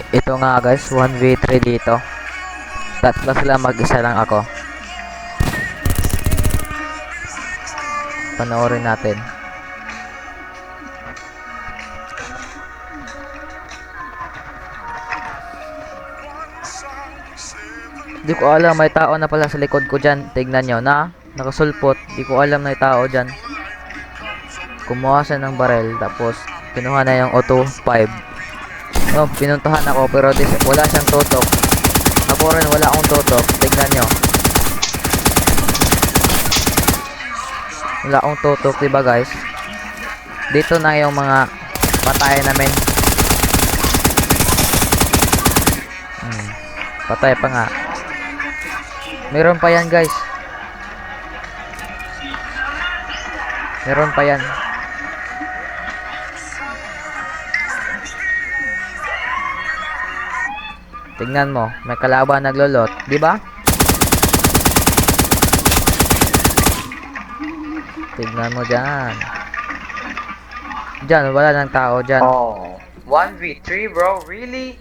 Ito nga guys, 1v3 dito. Tatlo sila, mag-isa lang ako. Panoorin natin. Di ko alam, may tao na pala sa likod ko dyan. Tignan nyo na, nakasulpot. Di ko alam na may tao dyan. Kumuha siya ng barel, tapos kinuha na yung O25. No, pinuntahan ako pero wala siyang tutok. Ako rin wala akong tutok. Tignan nyo. Wala akong tutok, diba guys? Dito na yung mga patay namin. Patay pa nga. Meron pa yan guys. Meron pa yan. Tingnan mo, may kalaban naglolot, di ba? Tingnan mo diyan. Diyan wala nang tao diyan. Oh, 1v3 bro, really?